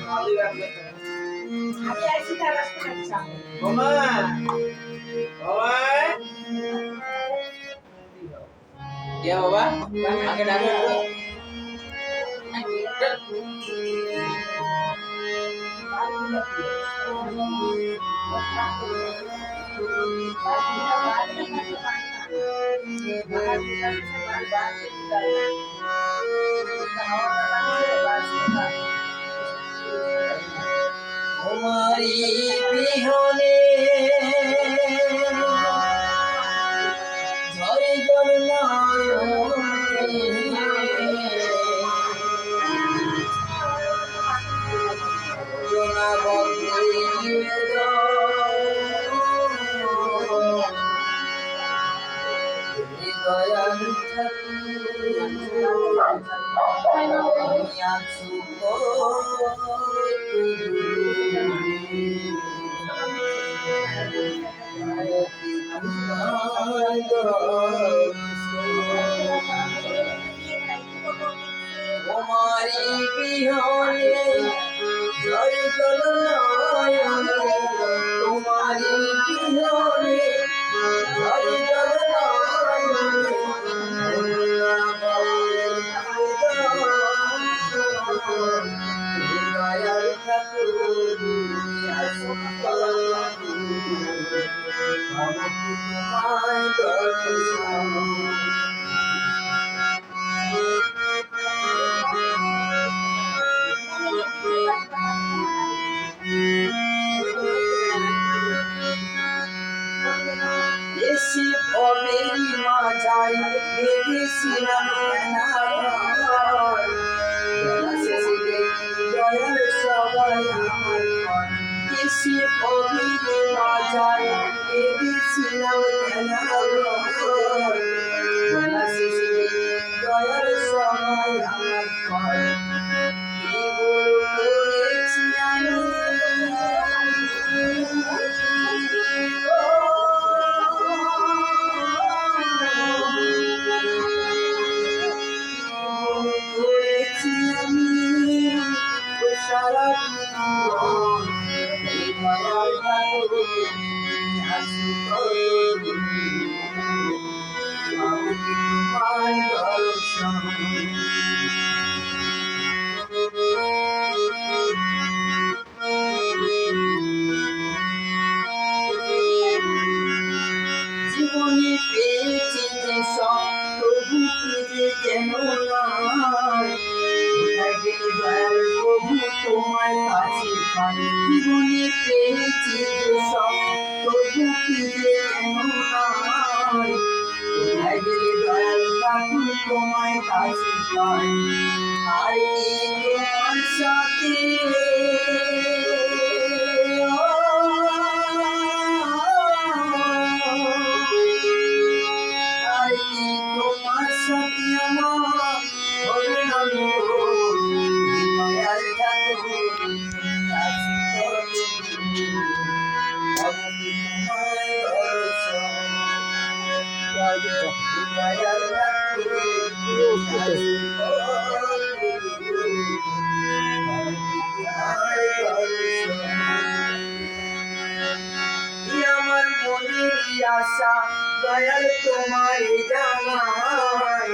Ya Baba, pakai dagu dulu. তোমারি বিহনে ঝরে জল দয়াল তোমারি বিহনে ঝরে জল নয়নে তোমারি বিহনে ঝরে জল দয়াল ঠাকুর তোমায় দর্শন এসে পবেরি মাঝাই দেখেছিলাম দয়াল সবাই আমার এসে পবেরি মাঝাই দেখেছিলাম দয়াল সবাই আমার কি করেছি আমি সারা জীবনে পেয়েছি যে সব প্রভুকে যে যেন প্রভু তোমার কাছে পাই জীবনে পেয়েছি যে সব প্রভুকে যে যেন দয়াল ঠাকুর তোমার কাছে পাই আর তোমার সাথে তোমার সাথে আমার হবে না দয়াল ঠাকুর আমার মনের আশা দয়াল তোমার জানাই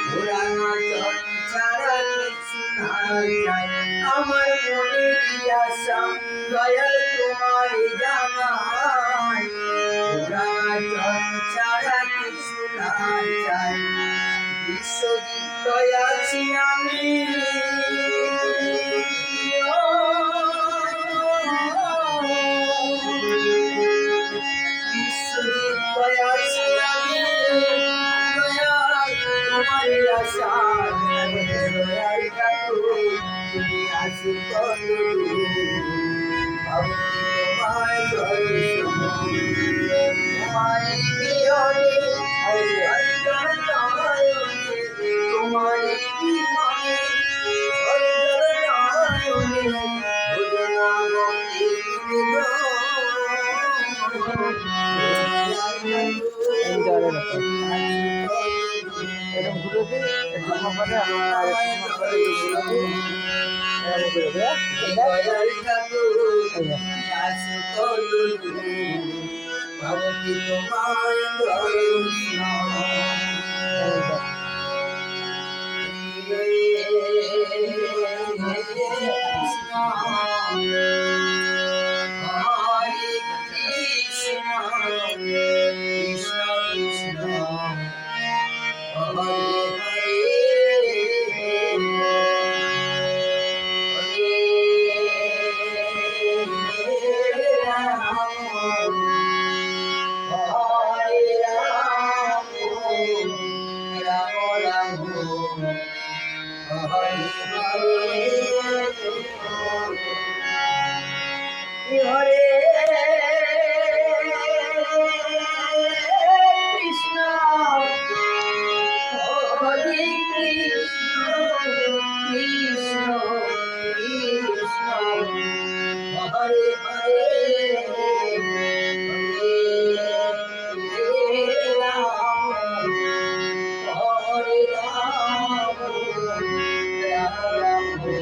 পুরানা জন ছাড়া কিছু না চাই আমার মনের আশা দয়াল তোমার জানাই পুরানা জন ছাড়া কিছু না চাই বিশ্বজিৎ আছি আমি এরকম ঘুরে দিই, একটু পরে আমরা আরেকটু পরে ঘুরে দিই, এরকম ঘুরে দিই, এই দয়াল ঠাকুর এই যে। আসো তলু ভাবো কি তোমায় দরুন হরে কৃষ্ণ হরে কৃষ্ণ কৃষ্ণ কৃষ্ণ হরে হরে হরে রাম রাম রাম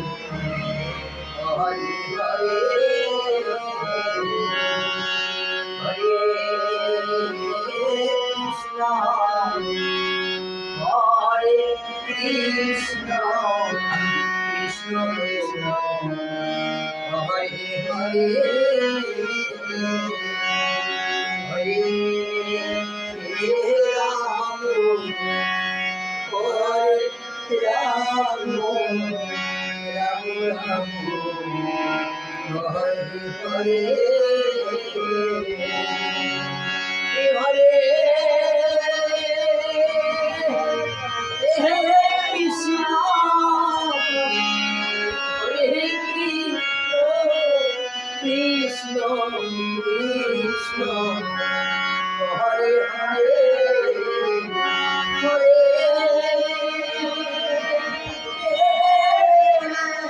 হরে হরে হরে কৃষ্ণ হরে কৃষ্ণ কৃষ্ণ কৃষ্ণ হরে হরে হরে রাম হরে রাম রাম রাম হরে হরে হরে হরে কৃষ্ণ হরে কৃষ্ণ কৃষ্ণ কৃষ্ণ হরে হরে হরে হরে রাম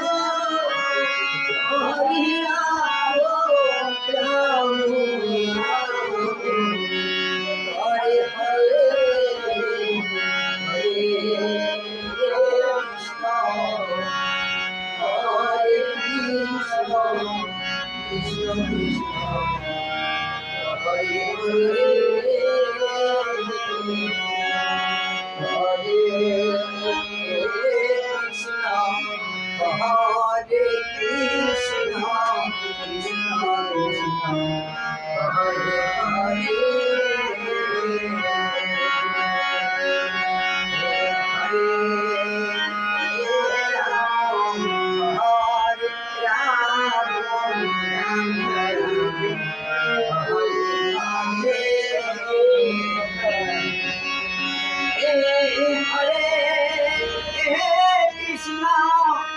রাম হরে হরে হরে কৃষ্ণ হরে কৃষ্ণ কৃষ্ণ কৃষ্ণ হরে হরে হরে কৃষ্ণ হরে Krishna Krishna Krishna Hare Hare Krishna,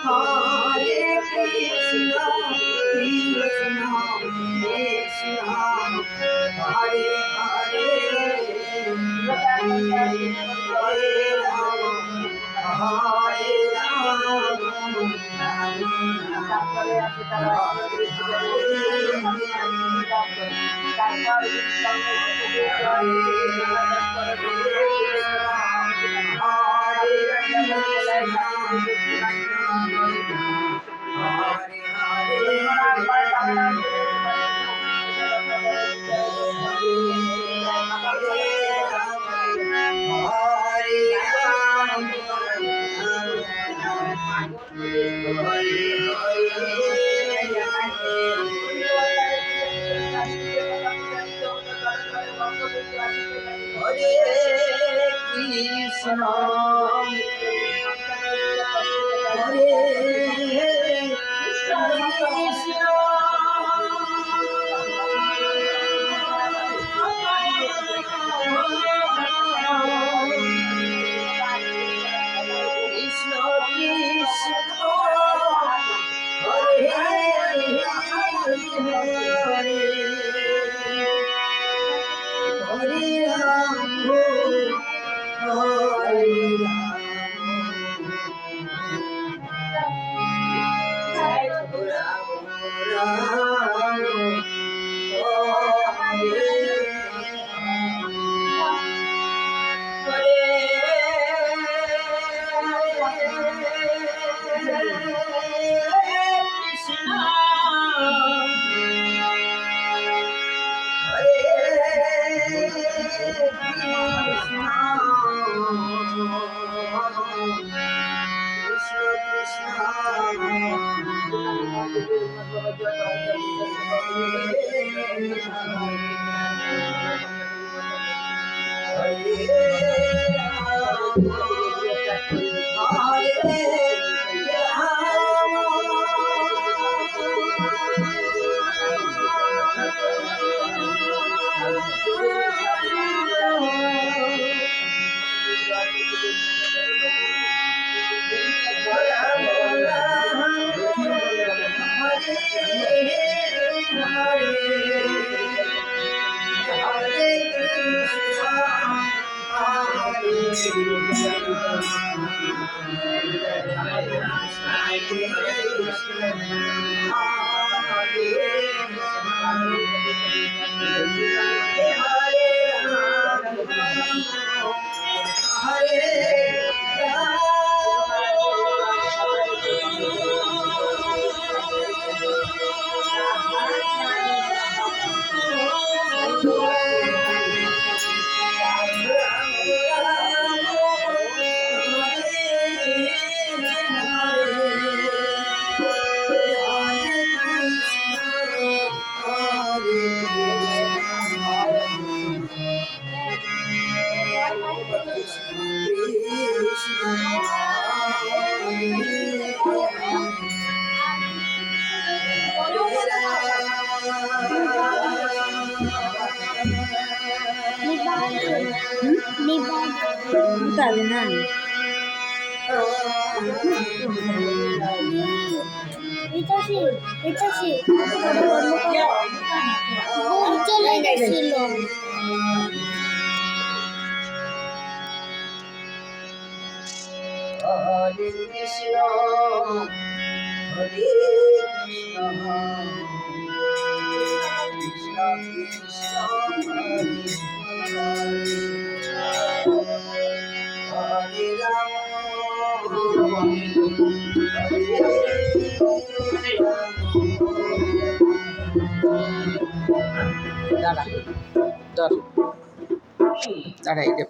Hare Krishna, Krishna Krishna, Hare Hare, Hare Ram, Hare Ram, Tahu na. Ito si. চলে গেছিল। Hare Krishna, Hare Krishna, Krishna Krishna, Hare Rama, দাঁড়া দাঁড়া দাঁড়া এটা